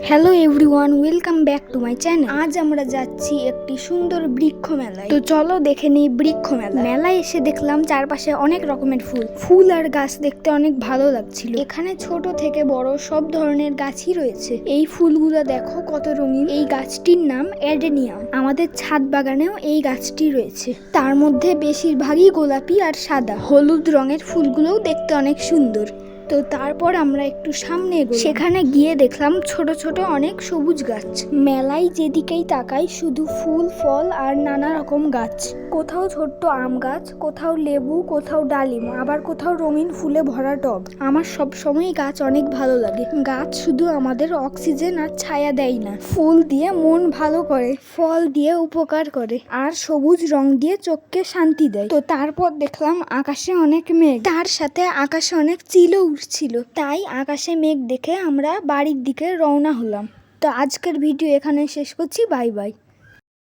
Hello everyone, welcome back to my channel. আজ আমরা যাচ্ছি একটি সুন্দর বৃক্ষ মেলায়। তো চলো দেখে নিই বৃক্ষ মেলা। মেলায় এসে দেখলাম চারপাশে অনেক রকমের ফুল আর গাছ দেখতে অনেক ভালো লাগছিল। এখানে ছোট থেকে বড় সব ধরনের গাছই রয়েছে। এই ফুলগুলো দেখো কত রঙিন। এই গাছটির নাম অ্যাডেনিয়াম। আমাদের ছাদ বাগানেও এই গাছটি রয়েছে। তার মধ্যে বেশিরভাগই গোলাপি আর সাদা। হলুদ রঙের ফুলগুলোও দেখতে অনেক সুন্দর। তো তারপর আমরা একটু সামনে এগোলাম। সেখানে গিয়ে দেখলাম ছোট ছোট অনেক সবুজ গাছ। মেলায় যেদিকেই তাকাই শুধু ফুল, ফল আর নানা রকম গাছ। কোথাও ছোট্ট আম গাছ, কোথাও লেবু, কোথাও ডালিম, আবার কোথাও রঙিন ফুলে ভরা টব। আমার সব সময় গাছ অনেক ভালো লাগে। গাছ শুধু আমাদের অক্সিজেন আর ছায়া দেয় না, ফুল দিয়ে মন ভালো করে, ফল দিয়ে উপকার করে, আর সবুজ রং দিয়ে চোখকে শান্তি দেয়। তো তারপর দেখলাম আকাশে অনেক মেঘ, তার সাথে আকাশে অনেক চিলও উঠছিল। তাই আকাশে মেঘ দেখে আমরা বাড়ির দিকে রওনা হলাম। তো আজকের ভিডিও এখানে শেষ করছি। Bye bye.